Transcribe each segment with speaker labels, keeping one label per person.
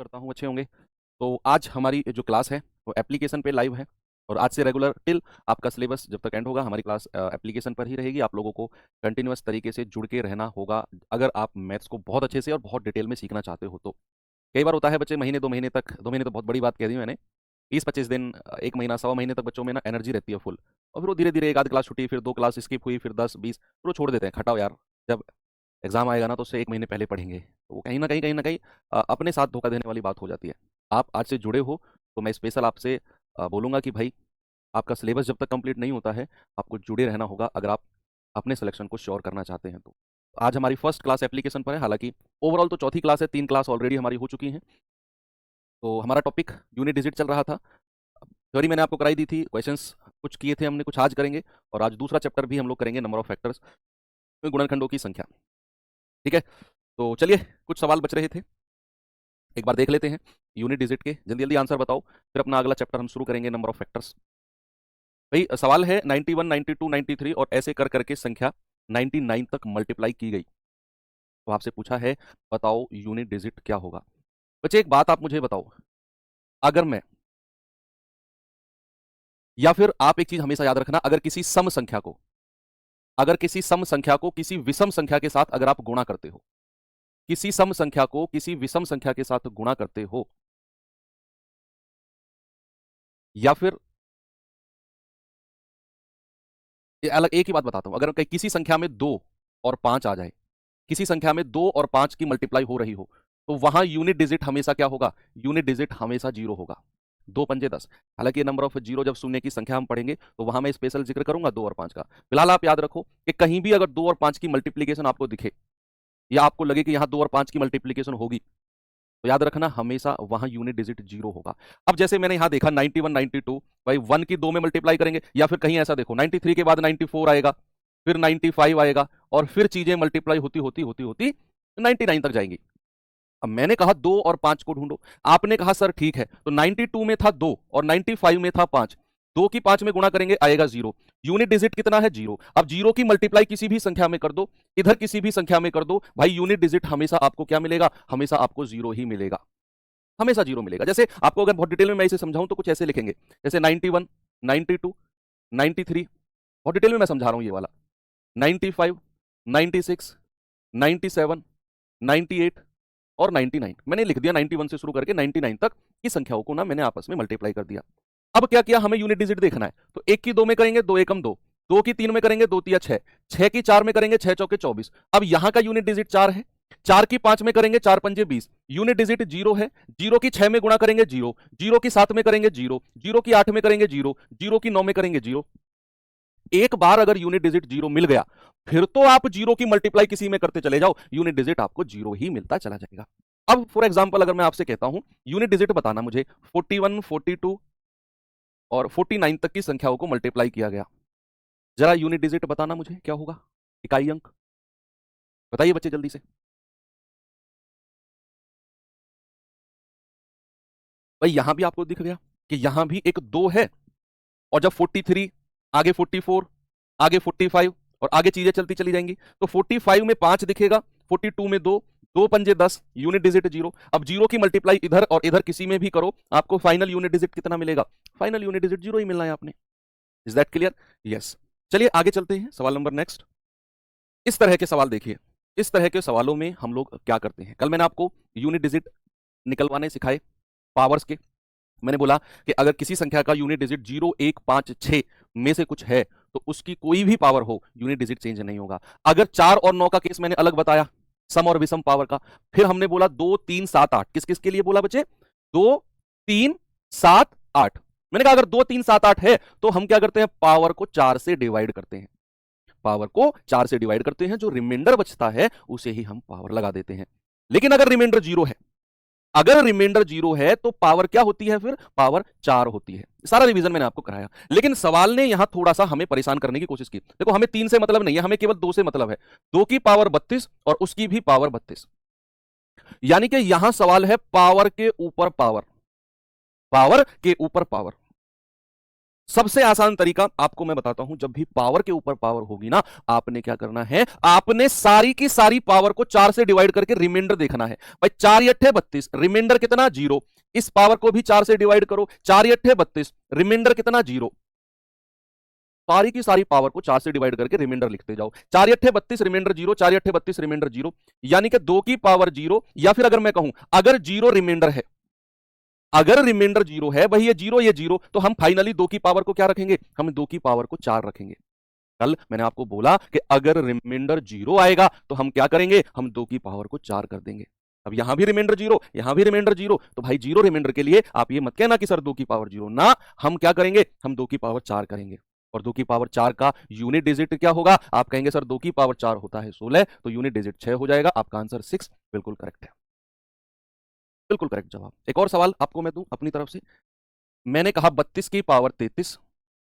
Speaker 1: करता हूँ अच्छे होंगे। तो आज हमारी जो क्लास है वो एप्लीकेशन पे लाइव है और आज से रेगुलर टिल आपका सिलेबस जब तक एंड होगा हमारी क्लास एप्लीकेशन पर ही रहेगी। आप लोगों को कंटिन्यूअस तरीके से जुड़ के रहना होगा अगर आप मैथ्स को बहुत अच्छे से और बहुत डिटेल में सीखना चाहते हो तो। कई बार होता है बच्चे महीने 2 महीने तक, 2 महीने तो बहुत बड़ी बात कह दी मैंने, 20-25 दिन, 1 महीना, सवा महीने तक बच्चों में ना एनर्जी रहती है फुल, और फिर वो धीरे धीरे एक आध क्लास छुट्टी, फिर 2 क्लास स्किप हुई, फिर 10-20, फिर वो छोड़ देते हैं, खटाओ यार, जब एग्जाम आएगा ना तो उससे 1 महीने पहले पढ़ेंगे। तो वो कहीं ना कहीं अपने साथ धोखा देने वाली बात हो जाती है। आप आज से जुड़े हो तो मैं स्पेशल आपसे बोलूंगा कि भाई आपका सिलेबस जब तक कंप्लीट नहीं होता है आपको जुड़े रहना होगा अगर आप अपने सिलेक्शन को श्योर करना चाहते हैं तो। आज हमारी फर्स्ट क्लास एप्लीकेशन पर है, हालांकि ओवरऑल तो चौथी क्लास है, 3 क्लास ऑलरेडी हमारी हो चुकी हैं। तो हमारा टॉपिक यूनिट डिजिट चल रहा था। थ्योरी मैंने आपको कराई दी थी, क्वेश्चंस कुछ किए थे हमने, कुछ आज करेंगे, और आज दूसरा चैप्टर भी हम लोग करेंगे, नंबर ऑफ फैक्टर्स, गुणनखंडों की संख्या। ठीक है, तो चलिए कुछ सवाल बच रहे थे, एक बार देख लेते हैं यूनिट डिजिट के, जल्दी जल्दी आंसर बताओ, फिर अपना अगला चैप्टर हम शुरू करेंगे, नंबर ऑफ फैक्टर्स। भाई सवाल है 91, 92, 93 और ऐसे कर करके संख्या 99 तक मल्टीप्लाई की गई। तो आपसे पूछा है बताओ यूनिट डिजिट क्या होगा। बच्चे एक बात आप मुझे बताओ, अगर मैं, या फिर आप एक चीज हमेशा याद रखना, अगर किसी सम संख्या को किसी विषम संख्या के साथ अगर आप गुणा करते हो, किसी सम संख्या को किसी विषम संख्या के साथ गुणा करते हो, या फिर ये अलग एक ही बात बताता हूं, अगर किसी संख्या में 2 और 5 आ जाए, किसी संख्या में 2 और 5 की मल्टीप्लाई हो रही हो, तो वहां यूनिट डिजिट हमेशा क्या होगा, यूनिट डिजिट हमेशा 0 होगा। 2 पंजे 10। हालांकि नंबर ऑफ जीरो जब शून्य की संख्या हम पढ़ेंगे तो वहां मैं स्पेशल जिक्र करूंगा 2 और 5 का। फिलहाल आप याद रखो कि कहीं भी अगर 2 और 5 की मल्टीप्लीकेशन आपको दिखे या आपको लगे कि यहां 2 और 5 की मल्टीप्लीकेशन होगी, तो याद रखना हमेशा वहां यूनिट डिजिट 0 होगा। अब जैसे मैंने यहां देखा 91, 92, भाई 1 की 2 में मल्टीप्लाई करेंगे, या फिर कहीं ऐसा देखो 93 के बाद 94 आएगा, फिर 95 आएगा, और फिर चीजें मल्टीप्लाई होती होती होती होती 99 तक जाएंगी। अब मैंने कहा 2 और 5 को ढूंढो, आपने कहा सर ठीक है, तो 92 में था 2 और 95 में था 5, 2 की 5 में गुणा करेंगे आएगा 0, यूनिट डिजिट कितना है 0। अब 0 की मल्टीप्लाई किसी भी संख्या में कर दो, इधर किसी भी संख्या में कर दो, भाई यूनिट डिजिट हमेशा आपको क्या मिलेगा, हमेशा आपको 0 ही मिलेगा, हमेशा 0 मिलेगा। जैसे आपको अगर बहुत डिटेल में मैं इसे समझाऊं तो कुछ ऐसे लिखेंगे, जैसे 91, 92, 93, बहुत डिटेल में मैं समझा रहा हूं ये वाला, 95, 96, 97, 98 और 99, मैंने लिख दिया 91 से शुरू करके 99 तक की संख्याओं को ना मैंने आपस में मल्टीप्लाई कर दिया। अब क्या किया, हमें यूनिट डिजिट देखना है, तो 1 की 2 में करेंगे 2 एकम 2, 2 की 3 में करेंगे 2 तिया 6, 6 की 4 में करेंगे 6 चौके 24। अब यहां का यूनिट डिजिट 4 है, 4 की 5 में करेंगे 4 पंजे 20, यूनिट डिजिट 0 है। 0 की 6 में गुणा करेंगे 0, 0 की 7 में करेंगे 0, 0 की 8 में करेंगे 0, 0 की 9 में करेंगे 0। एक बार अगर यूनिट डिजिट 0 मिल गया, फिर तो आप 0 की मल्टीप्लाई किसी में करते चले जाओ, यूनिट डिजिट आपको 0 ही मिलता चला जाएगा। अब फॉर एग्जांपल अगर मैं आपसे कहता हूं यूनिट डिजिट बताना मुझे, 41, 42 और 49 तक की संख्याओं को मल्टीप्लाई किया गया, जरा यूनिट डिजिट बताना मुझे क्या होगा, इकाई अंक बताइए बच्चे जल्दी से। भाई यहां भी आपको दिख गया कि यहां भी एक 2 है, और जब 43, आगे 44, आगे 45 और आगे चीजें चलती चली जाएंगी, तो 45 में 5 दिखेगा, 42 में 2, 2 पंजे 10, यूनिट डिजिट 0। अब 0 की मल्टीप्लाई इधर और इधर किसी में भी करो, आपको फाइनल यूनिट डिजिट कितना मिलेगा, फाइनल यूनिट डिजिट 0 ही मिलना है आपने। Is that clear? यस। चलिए आगे चलते हैं, सवाल नंबर नेक्स्ट। इस तरह के सवाल देखिए, इस तरह के सवालों में हम लोग क्या करते हैं, कल मैंने आपको यूनिट डिजिट निकलवाने सिखाए पावर्स के। मैंने बोला कि अगर किसी संख्या का यूनिट डिजिट 0, 1, 5, 6 में से कुछ है तो उसकी कोई भी पावर हो यूनिट डिजिट चेंज नहीं होगा। अगर 4 और 9 का केस मैंने अलग बताया, सम और विषम पावर का। फिर हमने बोला 2, 3, 7, 8, किस किस के लिए बोला बच्चे, 2, 3, 7, 8। मैंने कहा अगर 2, 3, 7, 8 है तो हम क्या करते हैं, पावर को 4 से डिवाइड करते हैं, पावर को 4 से डिवाइड करते हैं, जो रिमाइंडर बचता है उसे ही हम पावर लगा देते हैं। लेकिन अगर रिमाइंडर 0 है, अगर रिमाइंडर 0 है तो पावर क्या होती है, फिर पावर 4 होती है। सारा रिवीजन मैंने आपको कराया, लेकिन सवाल ने यहां थोड़ा सा हमें परेशान करने की कोशिश की। देखो हमें 3 से मतलब नहीं है, हमें केवल 2 से मतलब है, 2 की पावर 32 और उसकी भी पावर 32, यानी कि यहां सवाल है पावर के ऊपर पावर, पावर के ऊपर पावर। सबसे आसान तरीका आपको मैं बताता हूं, जब भी पावर के ऊपर पावर होगी ना, आपने क्या करना है, आपने सारी की सारी पावर को 4 से डिवाइड करके रिमाइंडर देखना है। भाई 4 अट्ठे 32, रिमाइंडर कितना, 0। इस पावर को भी 4 से डिवाइड करो, 4 अट्ठे 32, रिमाइंडर कितना, 0। सारी की सारी पावर को 4 से डिवाइड करके रिमाइंडर लिखते जाओ। 4 अट्ठे 32, रिमाइंडर 0, 4 अट्ठे 32, रिमाइंडर 0, यानी कि 2 की पावर 0। या फिर अगर मैं कहूं, अगर 0 रिमाइंडर है, अगर रिमाइंडर 0 है, भाई ये 0 ये 0, तो हम फाइनली 2 की पावर को क्या रखेंगे, हम 2 की पावर को 4 रखेंगे। कल मैंने आपको बोला कि अगर रिमाइंडर 0 आएगा तो हम क्या करेंगे, हम 2 की पावर को 4 कर देंगे। अब यहां भी रिमाइंडर 0, यहां भी रिमाइंडर 0, तो भाई 0 रिमाइंडर के लिए आप ये मत कहना कि सर 2 की पावर 0 ना, हम क्या करेंगे, हम 2 की पावर 4 करेंगे। और 2 की पावर 4 का यूनिट डिजिट क्या होगा, आप कहेंगे सर 2 की पावर 4 होता है 16, तो यूनिट डिजिट 6 हो जाएगा। आपका आंसर 6 बिल्कुल करेक्ट है, बिल्कुल करेक्ट जवाब। एक और सवाल आपको मैं दूं अपनी तरफ से। मैंने कहा 32 की पावर 33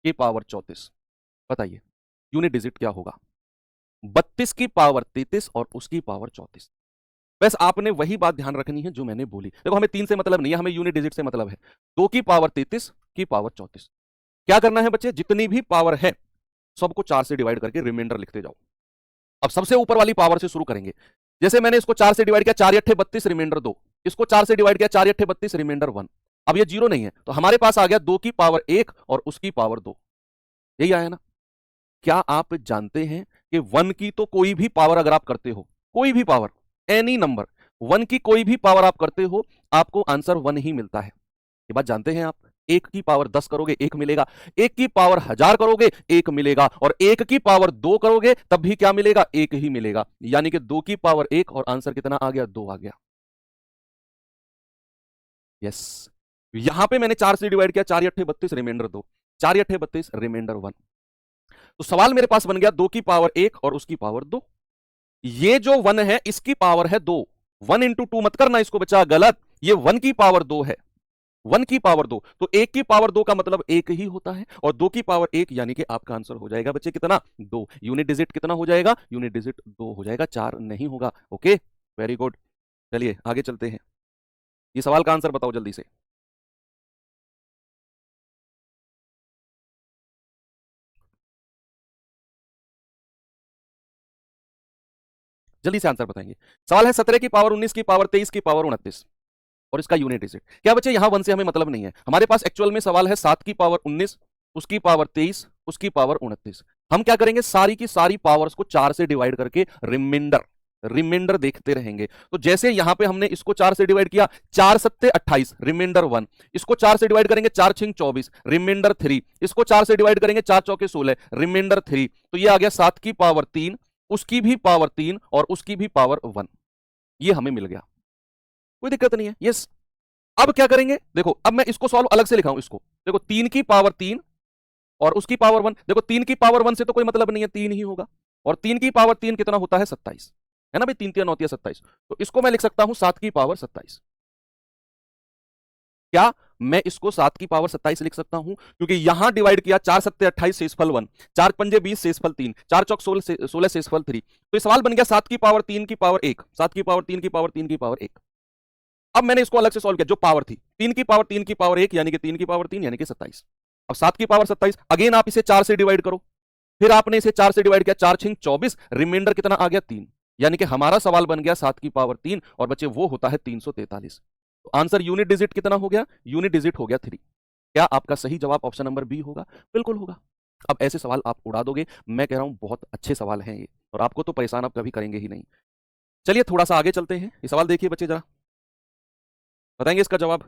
Speaker 1: की पावर 34, बताइए यूनिट डिजिट क्या होगा। 32 की पावर 33 और उसकी पावर 34। बस आपने वही बात ध्यान रखनी है जो मैंने बोली। देखो हमें 3 से मतलब नहीं है, हमें यूनिट डिजिट से मतलब है। 2 की पावर 33 की पावर 34। क्या करना है बच्चे, जितनी भी पावर है सबको 4 से डिवाइड करके रिमाइंडर लिखते जाओ। अब सबसे ऊपर वाली पावर से शुरू करेंगे। जैसे मैंने इसको 4 से डिवाइड किया, 4 अट्ठे 32, रिमाइंडर 2। इसको 4 से डिवाइड किया, 4 अट्ठे 32, रिमाइंडर 1। अब ये 0 नहीं है, तो हमारे पास आ गया 2 की पावर 1 और उसकी पावर 2। यही आया ना। क्या आप जानते हैं कि 1 की तो कोई भी पावर अगर आप करते हो, कोई भी पावर, एनी नंबर, 1 की कोई भी पावर आप करते हो, आपको आंसर 1 ही मिलता है। ये बात जानते हैं आप। 1 की पावर 10 करोगे 1 मिलेगा, 1 की पावर 1000 करोगे 1 मिलेगा, और 1 की पावर 2 करोगे तब भी क्या मिलेगा, 1 ही मिलेगा। यानी कि 2 की पावर 1 और आंसर कितना आ गया, 2 आ गया। यस, यहां पे मैंने 4 से डिवाइड किया, 4 अट्ठे 32, रिमाइंडर 2, 4 अट्ठे 32, रिमाइंडर 1। तो सवाल मेरे पास बन गया 2 की पावर 1 और उसकी पावर 2। ये जो 1 है इसकी पावर है 2। 1 इंटू 2 मत करना इसको बच्चा, गलत। ये 1 की पावर 2 है, 1 की पावर 2, तो 1 की पावर 2 का मतलब 1 ही होता है, और 2 की पावर 1 यानी कि आपका आंसर हो जाएगा बच्चे कितना, 2। यूनिट डिजिट कितना हो जाएगा, यूनिट डिजिट 2 हो जाएगा, 4 नहीं होगा। Okay, very good. चलिए आगे चलते हैं। ये सवाल का आंसर बताओ जल्दी से। जल्दी से आंसर बताएंगे। सवाल है 17 की पावर 19 की पावर 23 की पावर 29 और इसका यूनिट डिजिट क्या। बच्चे यहां 1 से हमें मतलब नहीं है, हमारे पास एक्चुअल में सवाल है 7 की पावर 19, उसकी पावर 23, उसकी पावर 29। हम क्या करेंगे, सारी की सारी पावर्स को 4 से डिवाइड करके रिमाइंडर रिमाइंडर देखते रहेंगे। तो जैसे यहां पे हमने इसको 4 से डिवाइड किया, 4 सत्ते 28, रिमाइंडर 1। इसको 4 से डिवाइड करेंगे, 4 छिंग 24, रिमाइंडर 3। इसको 4 से डिवाइड करेंगे, 4 चौके 16, रिमाइंडर 3। तो ये आ गया 7 की पावर 3, उसकी भी पावर 3 और उसकी भी पावर 1। ये हमें मिल गया, कोई दिक्कत नहीं है। यस, अब क्या करेंगे, देखो अब मैं इसको सॉल्व अलग से लिखाऊं इसको। देखो 3 की पावर 3 और उसकी पावर 1। देखो 3 की पावर 1 से तो कोई मतलब नहीं है, 3 ही होगा। और 3 की पावर 3 कितना होता है, 27, है ना भाई, 3 3 होती है 27। तो इसको मैं लिख सकता हूं 7 की पावर 27। क्या मैं इसको 7 की पावर 27 लिख सकता हूं, क्योंकि यहां डिवाइड किया, 4 सत्ते 28 शेषफल 1, 4 पंजे 20 शेषफल 3, 4 चौक 16 शेषफल 3। तो सवाल बन गया 7 की पावर 3 की पावर 1, 7 की पावर 3 की पावर 3 की पावर 1। अब मैंने इसको अलग से सॉल्व किया, जो पावर थी 3 की पावर 3 की पावर 1 यानी कि 3 की पावर 3 यानी कि 27। अब 7 की पावर 27, अगेन आप इसे 4 से डिवाइड करो, फिर आपने इसे 4 से डिवाइड किया, 4 छिंग 24, रिमाइंडर कितना आ गया, 3। यानी कि हमारा सवाल बन गया 7 की पावर 3 और बच्चे वो होता है 343। तो आंसर यूनिट डिजिट कितना हो गया, यूनिट डिजिट हो गया 3। क्या आपका सही जवाब ऑप्शन नंबर बी होगा, बिल्कुल होगा। अब ऐसे सवाल आप उड़ा दोगे, मैं कह रहा हूं बहुत अच्छे सवाल हैं ये, और आपको तो परेशान आप कभी करेंगे ही नहीं। चलिए थोड़ा सा आगे चलते हैं। ये सवाल देखिए बच्चे जरा, बताएंगे इसका जवाब।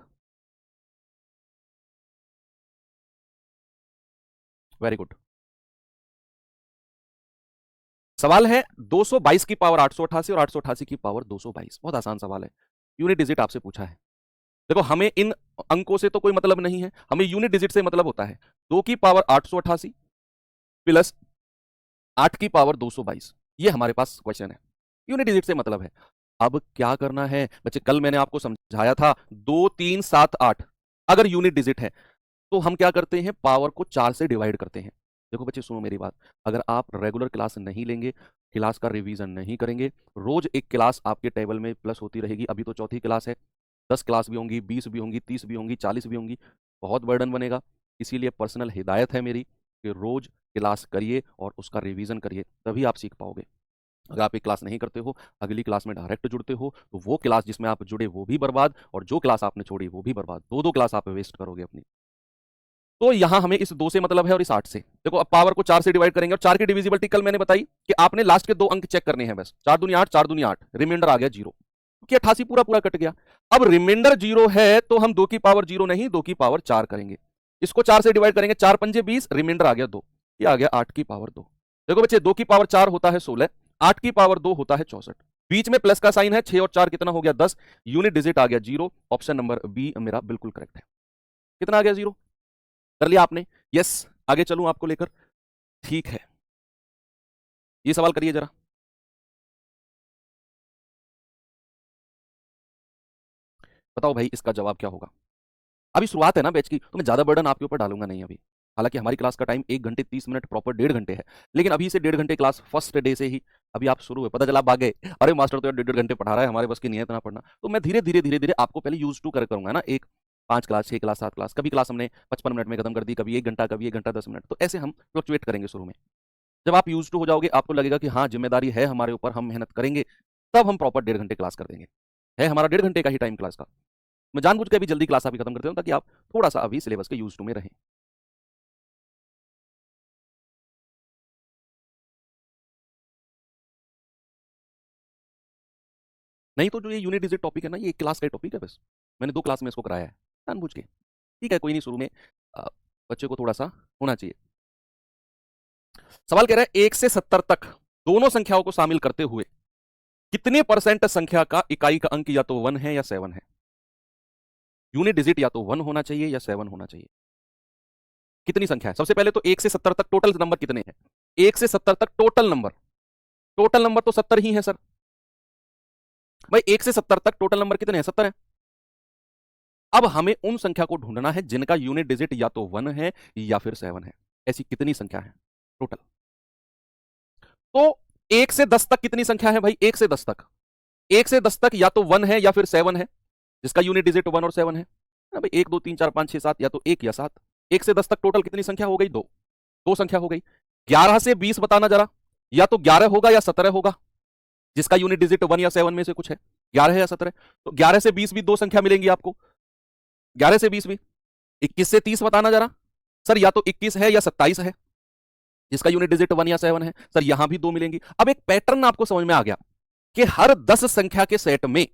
Speaker 1: Very good. सवाल है 222 की पावर 888 और 888 की पावर 222। बहुत आसान सवाल है, यूनिट डिजिट आपसे पूछा है। देखो हमें इन अंकों से तो कोई मतलब नहीं है, हमें यूनिट डिजिट से मतलब होता है। 2 की पावर 888 प्लस 8 की पावर 222, ये हमारे पास क्वेश्चन है, यूनिट डिजिट से मतलब है। अब क्या करना है बच्चे, कल मैंने आपको समझाया था 2 3 7 8 अगर यूनिट डिजिट है तो हम क्या करते हैं, पावर को 4 से डिवाइड करते हैं। देखो बच्चे सुनो मेरी बात, अगर आप रेगुलर क्लास नहीं लेंगे, क्लास का रिवीजन नहीं करेंगे, रोज एक क्लास आपके टेबल में प्लस होती रहेगी। अभी तो चौथी क्लास है, 10 क्लास भी होंगी, 20 भी होंगी, 30 भी होंगी, 40 भी होंगी, बहुत बर्डन बनेगा। इसीलिए पर्सनल हिदायत है मेरी कि रोज क्लास करिए और उसका रिवीजन करिए, तभी आप सीख पाओगे। अगर आप एक क्लास नहीं करते हो, अगली क्लास में डायरेक्ट जुड़ते हो, तो वो क्लास जिसमें आप जुड़े वो भी बर्बाद, और जो क्लास आपने छोड़ी वो भी बर्बाद। दो दो क्लास आप वेस्ट करोगे अपनी। तो यहां हमें इस 2 से मतलब है और इस 8 से। देखो अब पावर को 4 से डिवाइड करेंगे, और 4 की डिविजिबिलिटी कल मैंने बताई कि आपने लास्ट के 2 अंक चेक करने हैं बस। 4 दूनी 8, 4 दूनी 8, रिमाइंडर आ गया 0, क्योंकि 88 पूरा पूरा कट गया। अब रिमाइंडर 0 है तो हम 2 की पावर 0 नहीं, 2 की पावर 4 करेंगे। इसको 4 से डिवाइड करेंगे, 4 पंजे 20, रिमाइंडर आ गया 2, ये आ गया 8 की पावर 2। देखो बच्चे 2 की पावर 4 होता है 16, 8 की पावर 2 होता है 64। बीच में प्लस का साइन है, 6 और 4 कितना हो गया 10, यूनिट डिजिट आ गया 0। ऑप्शन नंबर बी मेरा बिल्कुल करेक्ट है। कितना आ गया 0? कर लिया आपने? यस। आगे चलूं आपको लेकर? ठीक है, ये सवाल करिए जरा। बताओ भाई इसका जवाब क्या होगा। अभी शुरुआत है ना बैच की, तो मैं ज्यादा बर्डन आपके ऊपर डालूंगा नहीं अभी। हालांकि हमारी क्लास का टाइम 1 घंटे 30 मिनट प्रॉपर 1.5 घंटे है, लेकिन अभी से 1.5 घंटे क्लास फर्स्ट डे से ही अभी आप शुरू हुए, पता चला आप भाग गए, अरे मास्टर तो यार 1.5 घंटे पढ़ा रहा है, हमारे बस की नहीं है इतना पढ़ना। तो मैं धीरे धीरे धीरे धीरे आपको पहले यूज टू कर करूंगा ना, एक 5 क्लास 6 क्लास 7 क्लास, कभी क्लास हमने 55 मिनट में खत्म कर दी, कभी 1 घंटा, कभी 1 घंटा 10 मिनट, तो ऐसे हम फ्लक्चुएट करेंगे शुरू में। जब आप यूज टू हो जाओगे, आपको लगेगा कि हाँ जिम्मेदारी है हमारे ऊपर, हम मेहनत करेंगे, तब हम प्रॉपर 1.5 घंटे क्लास कर देंगे। है हमारा 1.5 घंटे का ही टाइम क्लास का। मैं जानबूझ के अभी जल्दी क्लास आपकी खत्म करते हूँ ताकि आप थोड़ा सा अभी सिलेबस के यूज टू में रहें। नहीं तो जो ये यूनिट डिजिट टॉपिक है ना, ये एक क्लास का टॉपिक है बस, मैंने 2 क्लास में इसको कराया है जानबूझ के। ठीक है कोई नहीं, शुरू में अ, बच्चे को थोड़ा सा होना चाहिए। सवाल कह रहा है 1 से 70 तक दोनों संख्याओं को शामिल करते हुए कितने परसेंट संख्या का इकाई का अंक या तो 1 है या 7 है। यूनिट डिजिट या तो 1 होना चाहिए या 7 होना चाहिए। कितनी संख्या है? सबसे पहले तो 1 से 70 तक टोटल नंबर कितने हैं? 1 से 70 तक टोटल नंबर तो 70 ही है सर। भाई 1 से 70 तक टोटल नंबर कितने हैं? 70 है। अब हमें उन संख्या को ढूंढना है जिनका यूनिट डिजिट या तो 1 है या फिर 7 है। ऐसी कितनी संख्या है टोटल? तो 1 से 10 तक कितनी संख्या है भाई? 1 से 10 तक, 1 से 10 तक या तो 1 है या फिर 7 है, जिसका यूनिट डिजिट 1 और 7 है ना भाई। 1 2 3 4 5 6 7, या तो 1 या 7। 1 से 10 तक टोटल कितनी संख्या हो गई? 2। 2 संख्या हो गई। 11 से 20 बताना जरा, या तो 11 होगा या 17 होगा, जिसका यूनिट डिजिट 1 या 7 में से कुछ है। 11 है या 17? तो 11 से 20 भी 2 संख्या मिलेंगी आपको। 11 से 20 भी। 21 से 30 बताना जरा, सर या तो 21 है या 27 है, जिसका यूनिट डिजिट 1 या 7 है। सर यहां भी 2 मिलेंगी। अब एक पैटर्न आपको समझ में आ गया कि हर 10 संख्या के सेट में,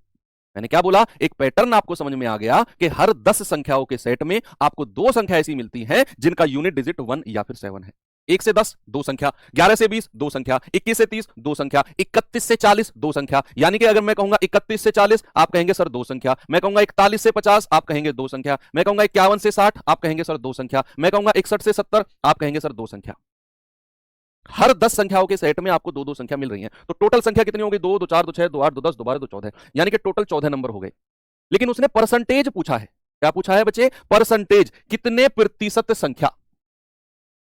Speaker 1: मैंने क्या बोला, एक पैटर्न आपको समझ में आ गया कि हर 10 संख्याओं के सेट में आपको 2 संख्या ऐसी मिलती हैं जिनका यूनिट डिजिट 1 या फिर 7 है। 1 से 10 2 संख्या, 11 से 20 2 संख्या, 21 से 30 2 संख्या, 31 से 40 2 संख्या। यानी कि अगर मैं कहूंगा 31 से 40 आप कहेंगे सर 2 संख्या, मैं कहूंगा 41 से 50 आप कहेंगे 2 संख्या, मैं कहूंगा 51 से 60 आप कहेंगे सर 2 संख्या, मैं कहूंगा 61 से 70 आप कहेंगे सर 2 संख्या। हर 10 संख्याओं के सेट में आपको 2 2 संख्या मिल रही है। तो टोटल संख्या कितनी हो गई? 2 2 4 2 6 2 8 2 10 2 12 2 14, यानी कि टोटल 14 नंबर हो गए। लेकिन उसने परसेंटेज पूछा है। क्या पूछा है बच्चे? परसेंटेज, कितने प्रतिशत संख्या,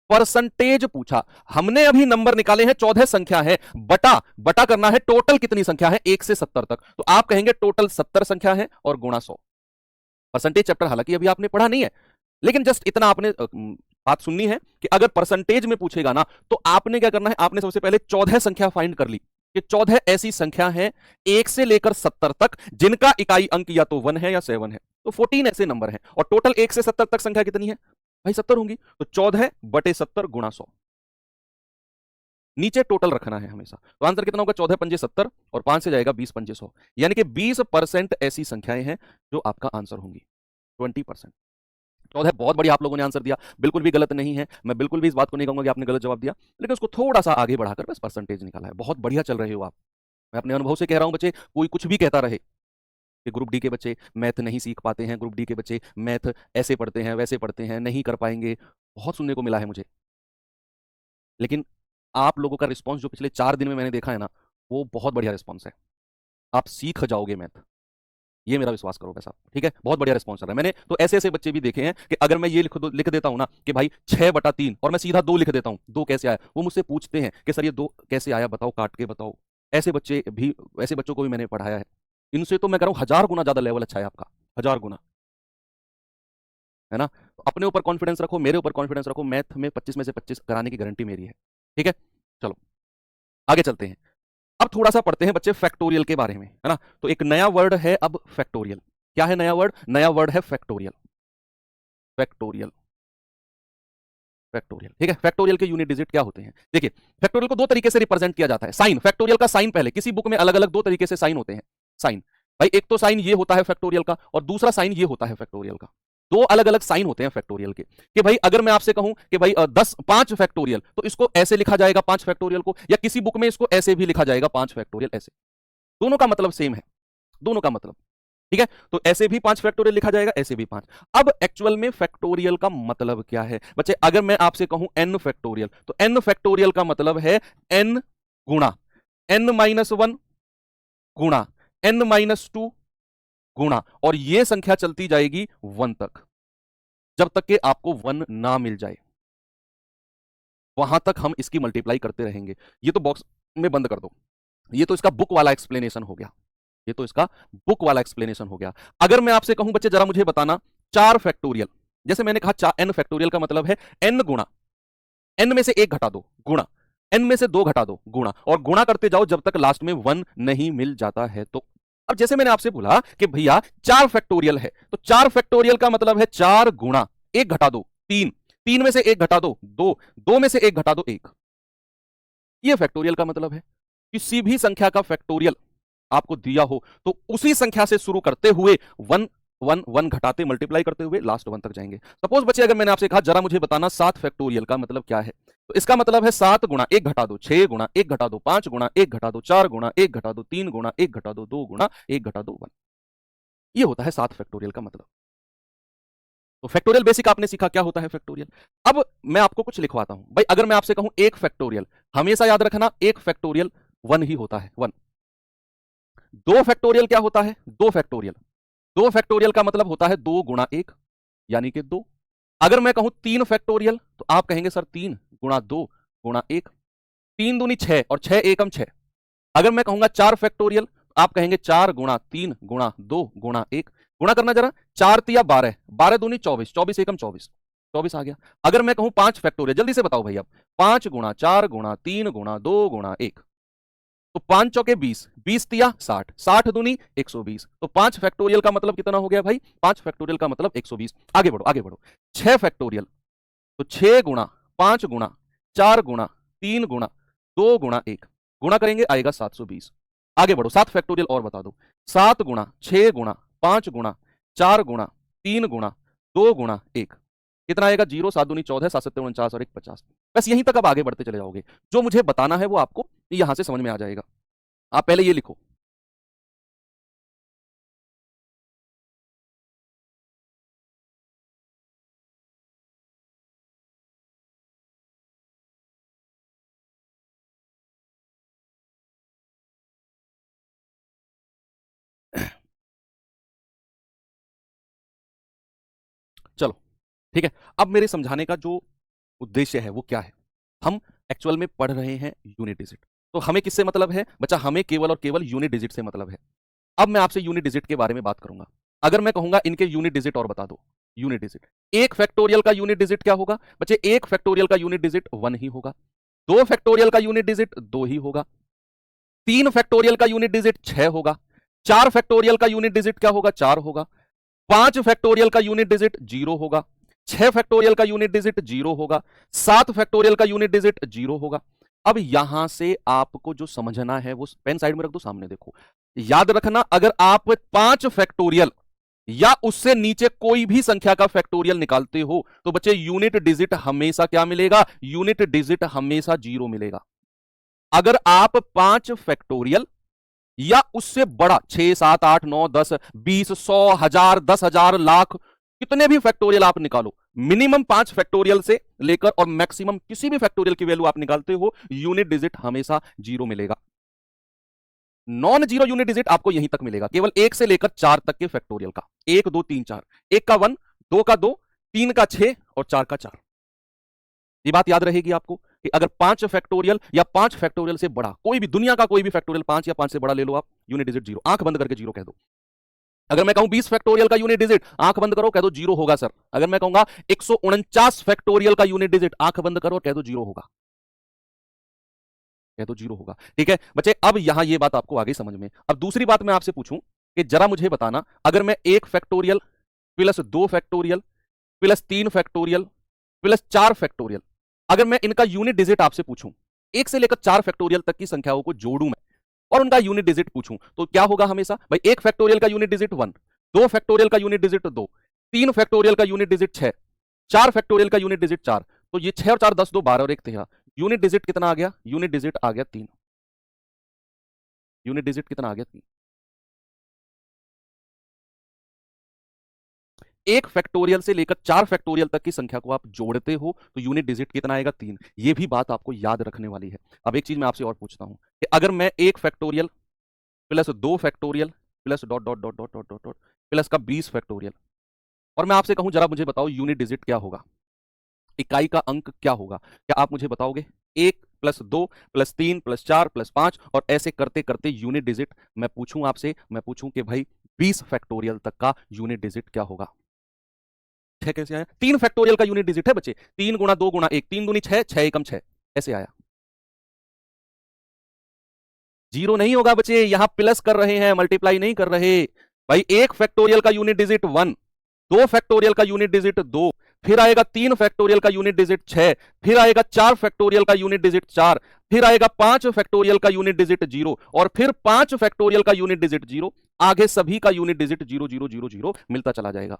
Speaker 1: परसेंटेज पूछा। हमने अभी नंबर निकाले हैं 14 संख्या है, बटा बटा करना है टोटल कितनी संख्या है 1 से 70 तक। तो आप कहेंगे टोटल 70 संख्या है और गुणा 100। परसेंटेज चैप्टर हालांकि अभी आपने पढ़ा नहीं है, लेकिन जस्ट इतना आपने बात सुननी है कि अगर परसेंटेज में पूछेगा ना, तो आपने क्या करना है, आपने सबसे पहले 14 संख्या फाइंड कर ली कि 14 ऐसी संख्या है 1 से लेकर 70 तक जिनका इकाई अंक या तो 1 है या 7 है। तो 14 ऐसे नंबर हैं, और टोटल 1 से 70 तक संख्या कितनी है भाई? 70 होंगी। तो 14 बटे 70 गुणा 100, नीचे टोटल रखना है हमेशा। तो आंसर कितना होगा? 14 पंजे 70 और 5 से जाएगा 20 पंजे 100, यानी कि 20% ऐसी संख्याएं हैं जो आपका आंसर होंगी। 20%। 14 बहुत बढ़िया आप लोगों ने आंसर दिया, बिल्कुल भी गलत नहीं है। मैं बिल्कुल भी इस बात को नहीं कहूंगा कि आपने गलत जवाब दिया, लेकिन उसको थोड़ा सा आगे बढ़ाकर बस परसेंटेज निकाला है। बहुत बढ़िया चल रहे हो आप, मैं अपने अनुभव से कह रहा हूं बच्चे। कोई कुछ भी कहता रहे कि ग्रुप डी के बच्चे मैथ नहीं सीख पाते हैं, ग्रुप डी के बच्चे मैथ ऐसे पढ़ते हैं वैसे पढ़ते हैं, नहीं कर पाएंगे, बहुत सुनने को मिला है मुझे। लेकिन आप लोगों का रिस्पॉन्स जो पिछले 4 दिन में मैंने देखा है ना, वो बहुत बढ़िया रिस्पॉन्स है। आप सीख जाओगे मैथ, ये मेरा विश्वास करो साहब। ठीक है, बहुत बढ़िया रिस्पॉन्स है। मैंने तो ऐसे ऐसे बच्चे भी देखे हैं कि अगर मैं ये लिख देता हूं ना कि भाई 6/3 और मैं सीधा 2 लिख देता हूं, 2 कैसे आया, वो मुझसे पूछते हैं कि सर ये 2 कैसे आया, बताओ काट के बताओ। ऐसे बच्चे भी, ऐसे बच्चों को भी मैंने पढ़ाया है। इनसे तो मैं कह रहा हूं 1000 गुना ज्यादा लेवल अच्छा है आपका, 1000 गुना, है ना। अपने ऊपर कॉन्फिडेंस रखो, मेरे ऊपर कॉन्फिडेंस रखो, मैथ में 25 में से 25 कराने की गारंटी मेरी है। ठीक है, चलो आगे चलते हैं। अब थोड़ा सा पढ़ते हैं बच्चे फैक्टोरियल के बारे में, है ना। तो एक नया वर्ड है अब फैक्टोरियल। क्या है नया वर्ड? नया वर्ड है फैक्टोरियल। फैक्टोरियल, फैक्टोरियल, ठीक है। फैक्टोरियल के यूनिट डिजिट क्या होते हैं? देखिए, फैक्टोरियल को दो तरीके से रिप्रेजेंट किया जाता है। साइन, फैक्टोरियल का साइन, पहले किसी बुक में अलग अलग दो तरीके से साइन होते हैं। साइन भाई, एक तो साइन ये होता है फैक्टोरियल का, और दूसरा साइन ये होता है फैक्टोरियल का। दो अलग अलग साइन होते हैं फैक्टोरियल के। कि भाई अगर मैं आपसे कहूं कि भाई 5 फैक्टोरियल, तो इसको ऐसे लिखा जाएगा 5 फैक्टोरियल को, या किसी बुक में इसको ऐसे भी लिखा जाएगा 5 फैक्टोरियल, ऐसे। दोनों का मतलब सेम है, दोनों का मतलब, ठीक है। तो ऐसे भी 5 फैक्टोरियल लिखा जाएगा, ऐसे भी 5। अब एक्चुअल में फैक्टोरियल का मतलब क्या है बच्चे? अगर मैं आपसे कहूं n फैक्टोरियल, तो n फैक्टोरियल का मतलब है n गुणा n-1 गुणा n-2 गुणा, और यह संख्या चलती जाएगी 1 तक, जब तक कि आपको 1 ना मिल जाए, वहां तक हम इसकी मल्टीप्लाई करते रहेंगे। ये तो बॉक्स में बंद कर दो, ये तो इसका बुक वाला एक्सप्लेनेशन हो गया, ये तो इसका बुक वाला एक्सप्लेनेशन हो गया। अगर मैं आपसे कहूं बच्चे जरा मुझे बताना 4 फैक्टोरियल, जैसे मैंने कहा n फैक्टोरियल का मतलब है n गुणा n में से 1 घटा दो गुणा n में से 2 घटा दो गुणा, और गुणा करते जाओ जब तक लास्ट में 1 नहीं मिल जाता है। तो अब जैसे मैंने आपसे बोला कि भैया 4 फैक्टोरियल है, तो 4 फैक्टोरियल का मतलब है 4 गुणा 1 घटा दो 3, 3 में से 1 घटा दो 2, 2 में से 1 घटा दो 1। यह फैक्टोरियल का मतलब है। किसी भी संख्या का फैक्टोरियल आपको दिया हो तो उसी संख्या से शुरू करते हुए 1 1 1 घटाते मल्टीप्लाई करते हुए लास्ट 1 तक जाएंगे। सपोज बच्चे अगर मैंने आपसे कहा जरा मुझे बताना 7 फैक्टोरियल का मतलब क्या है, तो इसका मतलब है 7 गुणा 1 घटा दो 6 गुणा 1 घटा दो 5 गुणा 1 घटा दो 4 गुणा 1 घटा दो 3 गुणा 1 घटा दो 2 गुणा 1 घटा दो 1। ये होता है 7 फैक्टोरियल का मतलब। तो फैक्टोरियल बेसिक आपने सीखा क्या होता है फैक्टोरियल। अब मैं आपको कुछ लिखवाता हूं भाई। अगर मैं आपसे कहूं 1 फैक्टोरियल, हमेशा याद रखना 1 फैक्टोरियल 1 ही होता है, 1। 2 फैक्टोरियल क्या होता है? 2 फैक्टोरियल, 2 फैक्टोरियल का मतलब होता है 2 गुणा 1 यानी कि 2। अगर मैं कहूं 3 फैक्टोरियल, तो आप कहेंगे सर 3 गुणा 2 गुणा 1, 3 दूनी 6 और 6 एकम 6। अगर मैं कहूंगा 4 फैक्टोरियल, तो आप कहेंगे 4 गुणा 3 गुणा 2 गुणा 1। गुणा करना जरा, 4 तिया 12, 12 दूनी 24, 24 एकम 24, 24 आ गया। अगर मैं कहूं 5 फैक्टोरियल, जल्दी से बताओ भाई अब, 5 गुणा 4 गुणा 3 गुणा 2 गुणा 1, तो 5 चौके 20, 20 तिया 60, 60 दूनी 120। तो 5 फैक्टोरियल का मतलब कितना हो गया भाई? 5 फैक्टोरियल का मतलब 120। आगे बढ़ो आगे बढ़ो। 6 फैक्टोरियल, तो 6 गुणा 5 गुणा 4 गुणा 3 गुणा 2 गुणा 1, गुणा करेंगे आएगा 720। आगे बढ़ो। 7 फैक्टोरियल और बता दो। 7 गुणा 6 गुणा 5 गुणा 4 गुणा 3 गुणा 2 गुणा 1, कितना आएगा? 0, 7 दूनी 14, 7 7 49 और 1 50। बस यहीं तक अब आगे बढ़ते चले जाओगे। जो मुझे बताना है वो आपको यहां से समझ में आ जाएगा। आप पहले ये लिखो, चलो ठीक है। अब मेरे समझाने का जो उद्देश्य है वो क्या है? हम एक्चुअल में पढ़ रहे हैं यूनिट डिजिट। तो हमें किससे मतलब है बच्चा? हमें केवल और केवल यूनिट डिजिट से मतलब है। अब मैं आपसे यूनिट डिजिट के बारे में बात करूंगा। अगर मैं कहूंगा इनके यूनिट डिजिट और बता दो। यूनिट डिजिट, 1 फैक्टोरियल का यूनिट डिजिट क्या होगा बच्चे? 1 फैक्टोरियल का यूनिट डिजिट 1 ही होगा। 2 फैक्टोरियल का यूनिट डिजिट 2 ही होगा। 3 फैक्टोरियल का यूनिट डिजिट 6 होगा। 4 फैक्टोरियल का यूनिट डिजिट क्या होगा? 4 होगा। 5 फैक्टोरियल का यूनिट डिजिट 0 होगा। 6 फैक्टोरियल का यूनिट डिजिट 0 होगा। 7 फैक्टोरियल का यूनिट डिजिट 0 होगा। अब यहां से आपको जो समझना है वो पेन साइड में रख दो, सामने देखो। याद रखना, अगर आप 5 फैक्टोरियल या उससे नीचे कोई भी संख्या का फैक्टोरियल निकालते हो तो बच्चे यूनिट डिजिट हमेशा क्या मिलेगा? यूनिट डिजिट हमेशा 0 मिलेगा। अगर आप 5 फैक्टोरियल या उससे बड़ा 6 7 8 9 10 20 100 1000 10,000 लाख, कितने भी फैक्टोरियल आप निकालो, मिनिमम 5 फैक्टोरियल से लेकर और मैक्सिमम किसी भी फैक्टोरियल की वैल्यू आप निकालते हो, यूनिट डिजिट हमेशा 0 मिलेगा। नॉन जीरो यूनिट डिजिट आपको यहीं तक मिलेगा, केवल 1 से लेकर 4 तक के फैक्टोरियल का। 1 2 3 4, 1 का 1, 2 का 2, 3 का 6 और 4 का 4। ये बात याद रहेगी आपको कि अगर 5 फैक्टोरियल या 5 फैक्टोरियल से बड़ा कोई भी, दुनिया का कोई भी फैक्टोरियल 5 या 5 से बड़ा ले लो आप, यूनिट डिजिट 0। आंख बंद करके 0 कह दो। अगर मैं कहूं 20 फैक्टोरियल का यूनिट डिजिट, आंख बंद करो, कह दो जीरो होगा सर। अगर मैं कहूंगा 149 फैक्टोरियल का यूनिट डिजिट, आंख बंद करो, कह दो जीरो होगा, कह दो जीरो होगा। ठीक है बच्चे, अब यहां ये बात आपको आगे समझ में। अब दूसरी बात मैं आपसे पूछूं कि जरा मुझे बताना, अगर मैं 1 factorial plus 2 factorial plus 3 factorial plus 4 factorial, अगर मैं इनका यूनिट डिजिट आपसे पूछूं, 1 से लेकर 4 फैक्टोरियल तक की संख्याओं को जोड़ूं मैं और उनका यूनिट डिजिट पूछूं, तो क्या होगा हमेशा भाई? 1 फैक्टोरियल का यूनिट डिजिट 1, 2 फैक्टोरियल का यूनिट डिजिट 2, 3 फैक्टोरियल का यूनिट डिजिट 6, 4 फैक्टोरियल का यूनिट डिजिट 4, तो ये 6 और 4 10, 2 12 और 1 13, यूनिट डिजिट कितना आ गया? यूनिट डिजिट आ गया 3। यूनिट डिजिट कितना आ गया? 3। 1 फैक्टोरियल से लेकर 4 फैक्टोरियल तक की संख्या को आप जोड़ते हो तो यूनिट डिजिट कितना आएगा? 3। ये भी बात आपको याद रखने वाली है। अब एक चीज मैं आपसे और पूछता हूं कि अगर मैं 1 factorial plus 2 factorial plus dot dot dot dot dot dot dot plus का 20 फैक्टोरियल, और मैं आपसे कहूं जरा मुझे बताओ यूनिट डिजिट क्या होगा, इकाई का अंक क्या होगा? क्या आप मुझे बताओगे? 1 प्लस 2 प्लस 3 प्लस 4 प्लस 5 और ऐसे करते करते यूनिट डिजिट मैं पूछूं आपसे, मैं पूछूं कि भाई 20 फैक्टोरियल तक का यूनिट डिजिट क्या होगा? 6 कैसे आया? 3 फैक्टोरियल का यूनिट डिजिट है बच्चे, 3 गुणा 2 गुणा 1, 3 दूनी 6, 6 एकम 6, ऐसे आया। जीरो नहीं होगा बच्चे, यहां प्लस कर रहे हैं, मल्टीप्लाई नहीं कर रहे भाई। 1 फैक्टोरियल का यूनिट डिजिट 1, 2 फैक्टोरियल का यूनिट डिजिट 2, फिर आएगा 3 फैक्टोरियल का यूनिट डिजिट 6, फिर आएगा 4 फैक्टोरियल का यूनिट डिजिट 4, फिर आएगा 5 फैक्टोरियल का यूनिट डिजिट 0, और फिर 5 फैक्टोरियल का यूनिट डिजिट 0, आगे सभी का यूनिट डिजिट 0 0 0 0 मिलता चला जाएगा।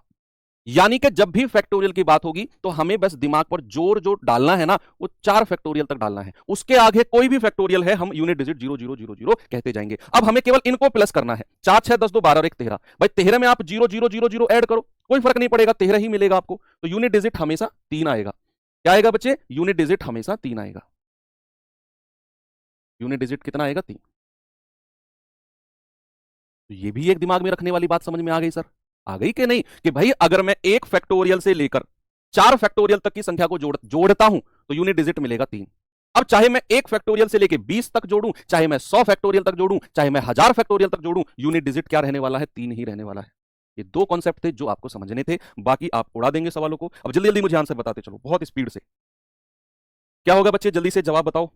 Speaker 1: यानी कि जब भी फैक्टोरियल की बात होगी तो हमें बस दिमाग पर जोर जो डालना है ना, वो 4 फैक्टोरियल तक डालना है, उसके आगे कोई भी फैक्टोरियल है हम यूनिट डिजिट 0 0 0 0 कहते जाएंगे। अब हमें केवल इनको प्लस करना है, 4 6 10 2 12 और 1 13, भाई 13 में आप 0 0 0 0 ऐड करो, कोई फर्क नहीं पड़ेगा, 13 ही मिलेगा आपको, तो यूनिट डिजिट हमेशा 3 आएगा। क्या आएगा बच्चे? यूनिट डिजिट हमेशा 3 आएगा। यूनिट डिजिट कितना आएगा? 3। तो ये भी एक दिमाग में रखने वाली बात समझ में आ गई सर? आ गई कि नहीं? कि भाई अगर मैं 1 फैक्टोरियल से लेकर 4 फैक्टोरियल तक की संख्या को जोड़ता हूं तो यूनिट डिजिट मिलेगा 3। अब चाहे मैं 1 फैक्टोरियल से लेकर 20 तक जोड़ूं, चाहे मैं 100 फैक्टोरियल तक जोड़ूं, चाहे मैं 1000 फैक्टोरियल तक जोड़ूं, यूनिट डिजिट क्या रहने वाला है? 3 ही रहने वाला है। ये 2 कॉन्सेप्ट थे जो आपको समझने थे, बाकी आप उड़ा देंगे सवालों को। अब जल्दी जल्दी मुझे आंसर बताते चलो, बहुत स्पीड से। क्या होगा बच्चे? जल्दी से जवाब बताओ।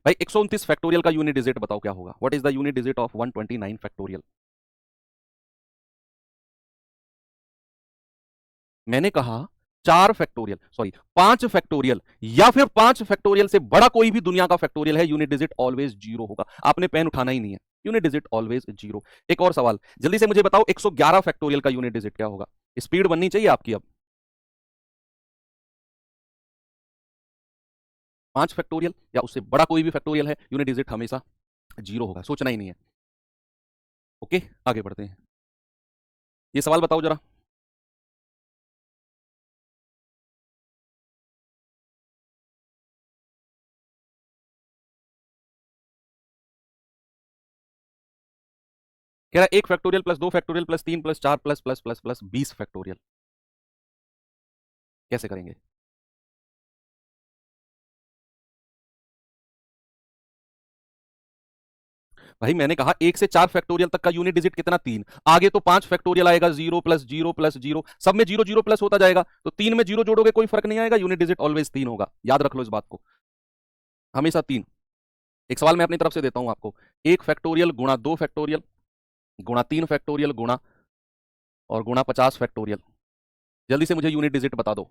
Speaker 1: भाई 129 फैक्टोरियल का यूनिट डिजिट बताओ क्या होगा? What is the unit digit of 129 factorial? मैंने कहा 4 फैक्टोरियल, सॉरी 5 फैक्टोरियल, या फिर 5 फैक्टोरियल से बड़ा कोई भी दुनिया का फैक्टोरियल है, यूनिट डिजिट ऑलवेज जीरो होगा। आपने पेन उठाना ही नहीं है, यूनिट डिजिट ऑलवेज जीरो। एक और सवाल, जल्दी से मुझे बताओ 111 फैक्टोरियल का यूनिट डिजिट क्या होगा? स्पीड बननी चाहिए आपकी। अब 5 फैक्टोरियल या उससे बड़ा कोई भी फैक्टोरियल है, यूनिट डिजिट हमेशा जीरो होगा, सोचना ही नहीं है। ओके, आगे बढ़ते हैं। ये सवाल बताओ जरा। कह रहा है 1 factorial plus 2 factorial plus 3 plus 4 plus plus plus plus 20 factorial, कैसे करेंगे? भाई मैंने कहा 1 से 4 फैक्टोरियल तक का यूनिट डिजिट कितना? 3। आगे तो 5 फैक्टोरियल आएगा, 0 प्लस 0 प्लस 0, सब में 0 0 प्लस होता जाएगा, तो 3 में 0 जोड़ोगे कोई फर्क नहीं आएगा, यूनिट डिजिट ऑलवेज 3 होगा। याद रख लो इस बात को, हमेशा 3। एक सवाल मैं अपनी तरफ से देता हूं आपको, 1 फैक्टोरियल गुणा 2 फैक्टोरियल गुणा 3 फैक्टोरियल गुणा और गुणा 50 फैक्टोरियल, जल्दी से मुझे यूनिट डिजिट बता दो।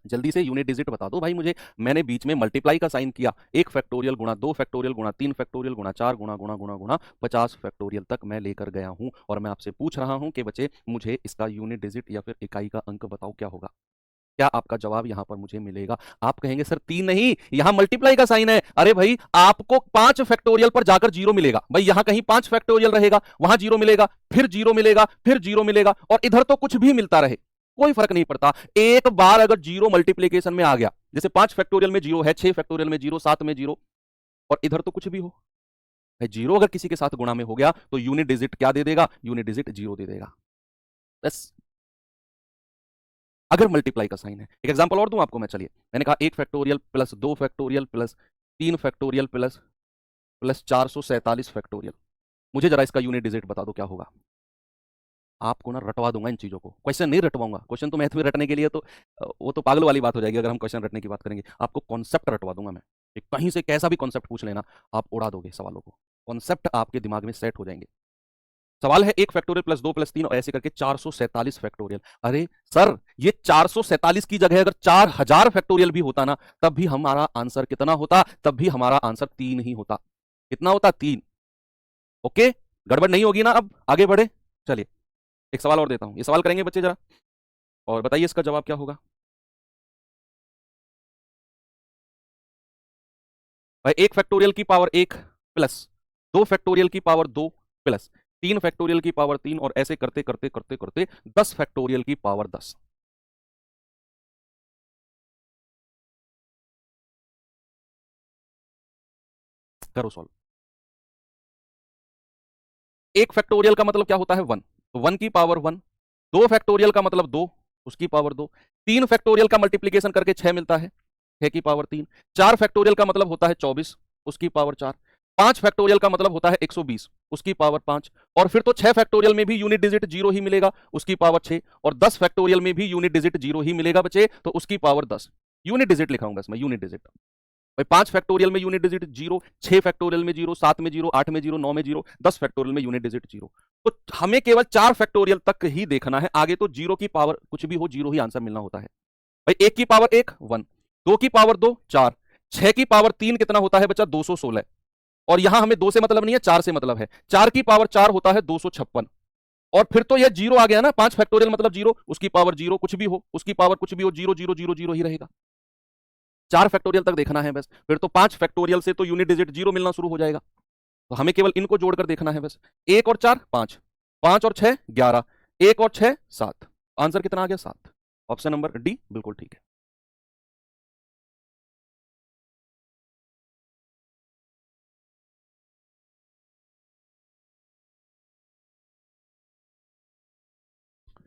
Speaker 1: जल्दी से यूनिट डिजिट बता दो भाई मुझे। मैंने बीच में मल्टीप्लाई का साइन किया, 1 फैक्टोरियल गुणा 2 फैक्टोरियल गुणा 3 फैक्टोरियल गुणा 4 गुणा गुणा गुणा गुणा 50 फैक्टोरियल तक मैं लेकर गया हूं, और मैं आपसे पूछ रहा हूं कि बच्चे मुझे इसका यूनिट डिजिट या फिर इकाई का अंक बताओ क्या होगा? क्या आपका जवाब यहां पर मुझे मिलेगा? आप कहेंगे सर 3 नहीं, यहां मल्टीप्लाई का साइन है। अरे भाई आपको 5 फैक्टोरियल पर जाकर जीरो मिलेगा, भाई यहां कहीं 5 फैक्टोरियल रहेगा, वहां जीरो मिलेगा, फिर जीरो मिलेगा, फिर जीरो मिलेगा, और इधर तो कुछ भी मिलता रहे, कोई फर्क नहीं पड़ता। एक बार अगर जीरो मल्टीप्लीकेशन में आ गया, जैसे 5 फैक्टोरियल में जीरो है, 6 फैक्टोरियल में जीरो, 7 में जीरो, और इधर तो कुछ भी हो, जीरो अगर किसी के साथ गुणा में हो गया तो यूनिट डिजिट क्या दे देगा? यूनिट डिजिट जीरो दे देगा। बस अगर मल्टीप्लाई का साइन है। एक एग्जांपल और दूं आपको मैं, चलिए, मैंने कहा 1 factorial plus 2 factorial plus 3 factorial plus plus 447 factorial. मुझे जरा इसका यूनिट डिजिट बता दो क्या होगा। आपको ना रटवा दूंगा इन चीजों को, क्वेश्चन नहीं रटवाऊंगा। क्वेश्चन तो मैथ में रटने के लिए तो वो तो पागल वाली बात हो जाएगी अगर हम क्वेश्चन रटने की बात करेंगे। आपको कॉन्सेप्ट रटवा दूंगा मैं, कहीं से कैसा भी कॉन्सेप्ट पूछ लेना, आप उड़ा दोगे सवालों को, कॉन्सेप्ट आपके दिमाग में सेट हो जाएंगे। सवाल है 1 फैक्टोरियल प्लस 2 प्लस 3 और ऐसे करके 447 फैक्टोरियल। अरे सर, ये 447 की जगह अगर 4000 फैक्टोरियल भी होता ना, तब भी हमारा आंसर कितना होता? तब भी हमारा आंसर 3 ही होता। कितना होता? 3। ओके, गड़बड़ नहीं होगी ना? अब आगे बढ़े, चलिए एक सवाल और देता हूं। ये सवाल करेंगे बच्चे जरा, और बताइए इसका जवाब क्या होगा। भाई 1 फैक्टोरियल की पावर 1 प्लस 2 फैक्टोरियल की पावर 2 प्लस 3 फैक्टोरियल की पावर 3 और ऐसे करते करते करते करते 10 फैक्टोरियल की पावर 10। करो सॉल्व। 1 फैक्टोरियल का मतलब क्या होता है? 1, तो 1 की पावर 1। 2 फैक्टोरियल का मतलब 2, उसकी पावर 2। 3 फैक्टोरियल का मल्टीप्लीकेशन करके 6 मिलता है, 6 की पावर 3। 4 फैक्टोरियल का मतलब होता है 24, उसकी पावर 4। 5 फैक्टोरियल का मतलब होता है 120, उसकी पावर 5। और फिर तो 6 फैक्टोरियल में भी यूनिट डिजिट 0 ही मिलेगा, उसकी पावर 6। और 10 फैक्टोरियल में भी यूनिट डिजिट 0 ही मिलेगा बच्चे, तो उसकी पावर 10। यूनिट डिजिट लिखा हूं बस मैं, यूनिट डिजिट। भाई 5 फैक्टोरियल में यूनिट डिजिट 0, 6 फैक्टोरियल में 0, 7 में 0, 8 में 0, 9 में 0, 10 फैक्टोरियल में यूनिट डिजिट 0। तो हमें केवल 4 फैक्टोरियल तक ही देखना है, आगे तो 0 की पावर कुछ भी हो, 0 ही आंसर मिलना होता है। भाई 1 की पावर 1 1, 2 की पावर 2 4, 6 की पावर 3 कितना होता है बच्चा? 216। और यहां हमें 2 से मतलब नहीं है, 4 से मतलब है। 4 की पावर 4 होता है 256। और फिर तो यह 0 आ गया ना, 5 फैक्टोरियल मतलब 0, उसकी पावर 0 कुछ भी हो, उसकी पावर कुछ भी हो, 0 0 0 0 ही रहेगा। 4 फैक्टोरियल तक देखना है बस, फिर तो 5 फैक्टोरियल से तो यूनिट डिजिट 0 मिलना शुरू हो जाएगा। तो हमें केवल इनको जोड़कर देखना है बस। 1 और 4 5, 5 और 6 11, 1 और 6 7। आंसर कितना आ गया? 7। ऑप्शन नंबर डी बिल्कुल ठीक है।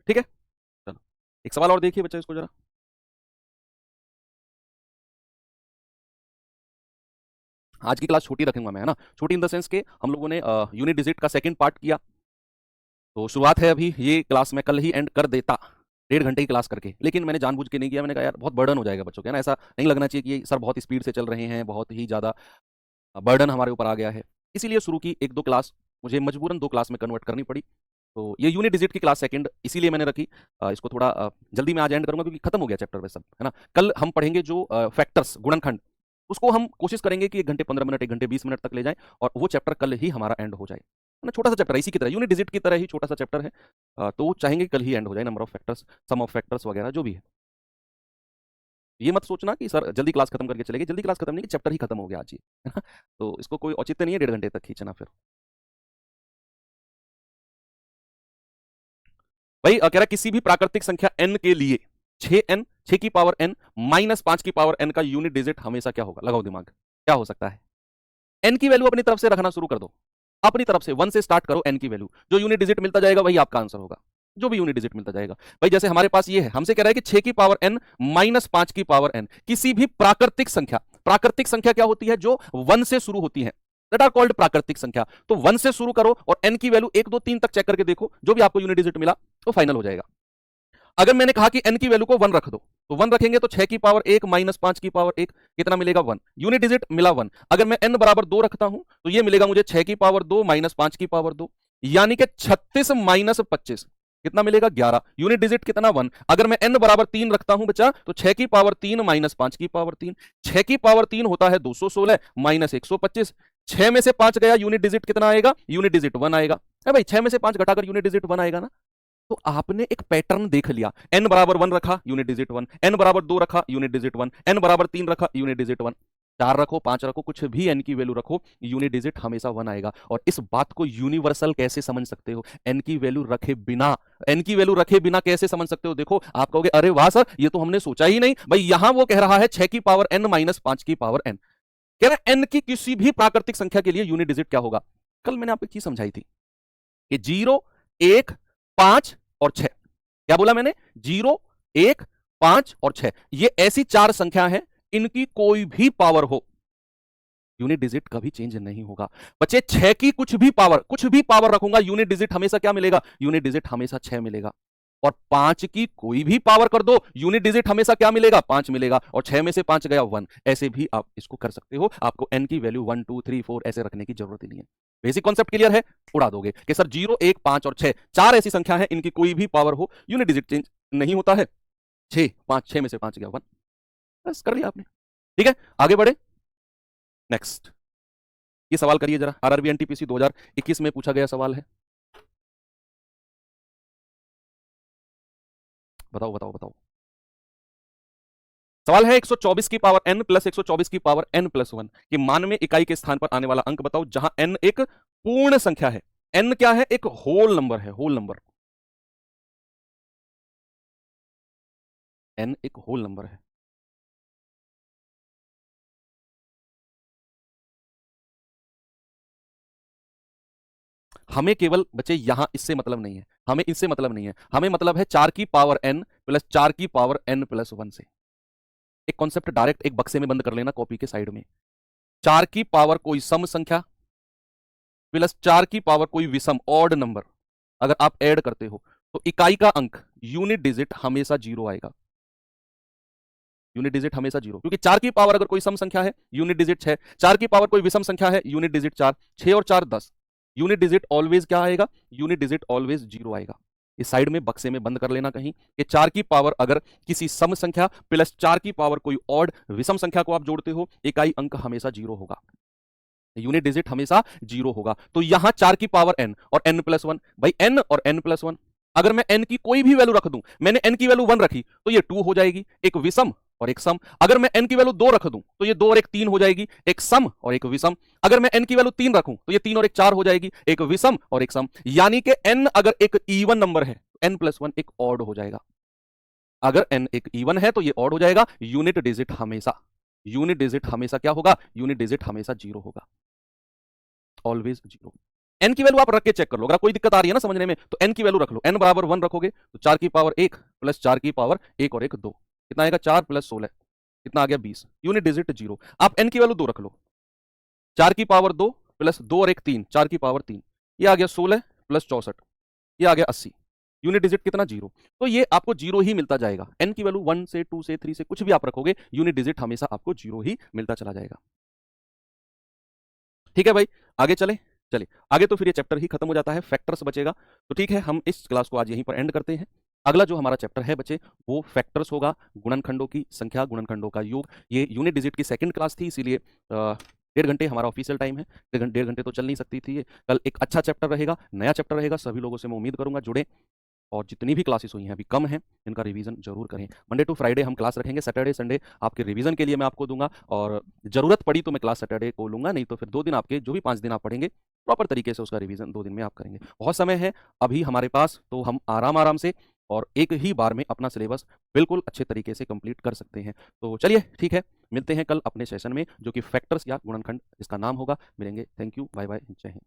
Speaker 1: ठीक है, चलो एक सवाल और देखिए बच्चा, इसको जरा। आज की क्लास छोटी रखूंगा मैं, है ना। छोटी इन द सेंस के हम लोगों ने यूनिट डिजिट का सेकंड पार्ट किया, तो शुरुआत है अभी। ये क्लास मैं कल ही एंड कर देता, 1.5 घंटे की क्लास करके, लेकिन मैंने जानबूझ के नहीं किया। मैंने कहा यार बहुत बर्डन हो जाएगा बच्चों के, ना। ऐसा नहीं लगना चाहिए कि ये सर बहुत स्पीड से चल रहे हैं, बहुत ही ज़्यादा बर्डन हमारे ऊपर आ गया है। इसीलिए शुरू की 1-2 क्लास मुझे मजबूरन 2 क्लास में कन्वर्ट करनी पड़ी। तो ये यूनिट डिजिट की क्लास सेकंड इसीलिए मैंने रखी। इसको थोड़ा जल्दी में आज एंड करूंगा क्योंकि खत्म हो गया चैप्टर में सब, है ना। कल हम पढ़ेंगे जो फैक्टर्स, गुणनखंड, उसको हम कोशिश करेंगे कि 1 घंटे 15 मिनट, 1 घंटे 20 मिनट तक ले जाएं, और वो चैप्टर कल ही हमारा एंड हो जाए, है ना। छोटा सा चैप्टर है, इसी की तरह यूनिट डिजिट की तरह ही छोटा सा चैप्टर है। तो चाहेंगे कल ही एंड हो जाए, number of factors, sum of factors वगैरह जो भी है। ये मत सोचना कि सर जल्दी क्लास खत्म करके चलेंगे, जल्दी क्लास खत्म नहीं, कि चैप्टर ही खत्म हो गया आज ही, है ना। तो इसको कोई औचित्य नहीं है 1.5 घंटे तक खींचना फिर। भाई कह रहा है किसी भी प्राकृतिक संख्या n के लिए 6n, 6 की पावर n माइनस 5 की पावर n का यूनिट डिजिट हमेशा क्या होगा? लगाओ दिमाग, क्या हो सकता है? n की वैल्यू अपनी तरफ से रखना शुरू कर दो, अपनी तरफ से 1 से स्टार्ट करो। n की वैल्यू जो यूनिट डिजिट मिलता जाएगा वही आपका आंसर होगा, जो भी यूनिट डिजिट मिलता जाएगा। भाई जैसे हमारे पास ये है, हमसे कह रहा है कि 6 की पावर n माइनस 5 की पावर n, किसी भी प्राकृतिक संख्या, प्राकृतिक संख्या क्या होती है? जो 1 से शुरू होती है, दैट आर कॉल्ड प्राकृतिक संख्या। तो 1 से शुरू करो और n की वैल्यू 1 2 3 तक चेक करके देखो, जो भी आपको यूनिट डिजिट मिला तो फाइनल हो जाएगा। अगर मैंने कहा कि n की वैल्यू को 1 रख दो, तो 1 रखेंगे तो 6 की पावर 1 माइनस 5 की पावर 1 कितना मिलेगा? 1। यूनिट डिजिट मिला 1। अगर मैं n बराबर 2 रखता हूं तो ये मिलेगा मुझे 6 की पावर 2 माइनस 5 की पावर 2, यानी कि 36 माइनस 25 कितना मिलेगा? 11। यूनिट डिजिट कितना? 1। अगर मैं n बराबर 3 रखता हूं बच्चा, तो 6 की पावर 3 माइनस 5 की पावर 3, 6 की पावर 3 होता है 216 माइनस 125। 6 में से 5 गया, यूनिट डिजिट कितना आएगा? यूनिट डिजिट 1 आएगा। भाई 6 में से 5 घटाकर यूनिट डिजिट 1 आएगा ना। तो आपने एक पैटर्न देख लिया, n बराबर 1 रखा, यूनिट डिजिट 1, n बराबर 2 रखा, यूनिट डिजिट 1, n बराबर 3 रखा, यूनिट डिजिट 1। 4 रखो, 5 रखो, कुछ भी n की वैल्यू रखो, यूनिट डिजिट हमेशा 1 आएगा। और इस बात को यूनिवर्सल कैसे समझ सकते हो? n की वैल्यू रखे बिना, n की वैल्यू रखे बिना कैसे समझ सकते हो? देखो, आप कहोगे अरे वाह सर, ये तो हमने सोचा ही नहीं। भाई यहां वो कह रहा है 6 की पावर n माइनस 5 की पावर n, कह रहा है n की किसी भी प्राकृतिक संख्या के लिए यूनिट डिजिट क्या होगा? कल मैंने आपको एक चीज समझाई थी कि 0 1 5 और 6। क्या बोला मैंने? 0 1 5 और 6, ये ऐसी 4 संख्या है, इनकी कोई भी पावर हो, यूनिट डिजिट कभी चेंज नहीं होगा। बच्चे 6 की कुछ भी पावर रखूंगा, यूनिट डिजिट हमेशा क्या मिलेगा? यूनिट डिजिट हमेशा 6 मिलेगा। और 5 की कोई भी पावर कर दो, यूनिट डिजिट हमेशा क्या मिलेगा? 5 मिलेगा। और 6 में से 5 गया 1। ऐसे भी आप इसको कर सकते हो, आपको n की वैल्यू 1 2 3 4 ऐसे रखने की जरूरत ही नहीं है। बेसिक कॉन्सेप्ट क्लियर है? उड़ा दोगे कि सर 0 1 5 और 6 4 ऐसी संख्या है, इनकी कोई भी पावर हो, यूनिट डिजिट चेंज नहीं होता है। 6 5 6 में से 5 गया 1, बस कर लिया आपने। ठीक है, आगे बढ़े। नेक्स्ट ये सवाल करिए जरा, आरआरबी एनटीपीसी 2021 में पूछा गया सवाल है। बताओ बताओ बताओ। सवाल है 124 की पावर n प्लस 124 की पावर n प्लस 1 के मान में इकाई के स्थान पर आने वाला अंक बताओ, जहां n एक पूर्ण संख्या है। n क्या है? एक होल नंबर है, होल नंबर। n एक होल नंबर है। हमें केवल बच्चे यहां इससे मतलब नहीं है, हमें इससे मतलब नहीं है, हमें मतलब है 4 की पावर n प्लस 4 की पावर n प्लस 1 से। एक कॉन्सेप्ट डायरेक्ट एक बक्से में बंद कर लेना कॉपी के साइड में। 4 की पावर कोई सम संख्या प्लस 4 की पावर कोई विषम ऑड नंबर, अगर आप ऐड करते हो तो इकाई का अंक यूनिट डिजिट हमेशा 0 आएगा। यूनिट डिजिट हमेशा 0, क्योंकि 4 की पावर अगर कोई सम संख्या है यूनिट डिजिट 6, 4 की पावर कोई विषम संख्या है यूनिट डिजिट 4, 6 और 4 10, यूनिट डिजिट ऑलवेज क्या आएगा? यूनिट डिजिट ऑलवेज 0 आएगा। इस साइड में बक्से में बंद कर लेना कहीं कि 4 की पावर अगर किसी सम संख्या प्लस 4 की पावर कोई ऑड विषम संख्या को आप जोड़ते हो, इकाई अंक हमेशा 0 होगा, यूनिट डिजिट हमेशा 0 होगा। तो यहां 4 की पावर n और n प्लस 1, भाई n और n प्लस 1, अगर मैं n की कोई भी वैल्यू रख दूं, मैंने n की वैल्यू 1 रखी तो ये 2 हो जाएगी, एक विषम और एक सम। अगर मैं n की वैल्यू 2 रख दूं तो ये 2 और एक 3 हो जाएगी, एक सम और एक विषम। अगर मैं n की वैल्यू 3 रखूं तो ये 3 और एक 4 हो जाएगी, एक विषम और एक सम। यानी कि n अगर एक इवन नंबर है, n प्लस 1 एक ऑड हो जाएगा। अगर n एक इवन है तो ये ऑड हो जाएगा। यूनिट डिजिट हमेशा क्या होगा? यूनिट डिजिट हमेशा 0 होगा, ऑलवेज 0। n की वैल्यू आप रख के चेक कर लो, अगर कोई दिक्कत आ रही है ना समझने में तो n की वैल्यू रख लो। n बराबर 1 रखोगे तो 4 की पावर 1 प्लस 4 की पावर 1 और 1 2, कितना आएगा? 4 प्लस 16, कितना आ गया? 20। Unit digit 0। आप n की वैल्यू 2 रख लो, 4 की पावर 2 प्लस 2 और 1 3, 4 की पावर 3, ये आ गया 16 प्लस 64, ये आ गया 80। यूनिट डिजिट कितना? 0। तो ये आपको 0 ही मिलता जाएगा। n की वैल्यू 1 से 2 से 3 से कुछ भी आप रखोगे, यूनिट डिजिट हमेशा आपको 0 ही मिलता चला जाएगा। ठीक है भाई, आगे चले। चलिए आगे, तो फिर ये चैप्टर ही खत्म हो जाता है, फैक्टर्स बचेगा। तो ठीक है, हम इस क्लास को आज यहीं पर एंड करते हैं। अगला जो हमारा चैप्टर है बच्चे, वो फैक्टर्स होगा, गुणनखंडों की संख्या, गुणनखंडों का योग। ये यूनिट डिजिट की सेकंड क्लास थी, इसीलिए 1.5 घंटे हमारा ऑफिशियल टाइम है। 1.5 घंटे तो चल नहीं सकती थी ये। कल एक अच्छा चैप्टर रहेगा, नया चैप्टर रहेगा। सभी लोगों से मैं उम्मीद करूंगा जुड़े, और जितनी भी क्लासेस हुई हैं अभी कम हैं, इनका रिवीजन जरूर करें। मंडे टू फ्राइडे हम क्लास रखेंगे, सैटरडे संडे आपके रिवीजन के लिए मैं आपको दूंगा, और जरूरत पड़ी तो मैं क्लास सैटरडे को लूंगा, नहीं तो फिर 2 दिन आपके जो भी 5 दिन आप पढ़ेंगे प्रॉपर तरीके से उसका रिवीजन 2 दिन में आप करेंगे। बहुत समय है अभी हमारे पास, तो हम आराम आराम से और एक ही बार में अपना सिलेबस बिल्कुल अच्छे तरीके से कंप्लीट कर सकते हैं। तो चलिए ठीक है, मिलते हैं कल अपने सेशन में, जो कि फैक्टर्स या गुणनखंड इसका नाम होगा। मिलेंगे। थैंक यू, बाय बाय, जय हिंद।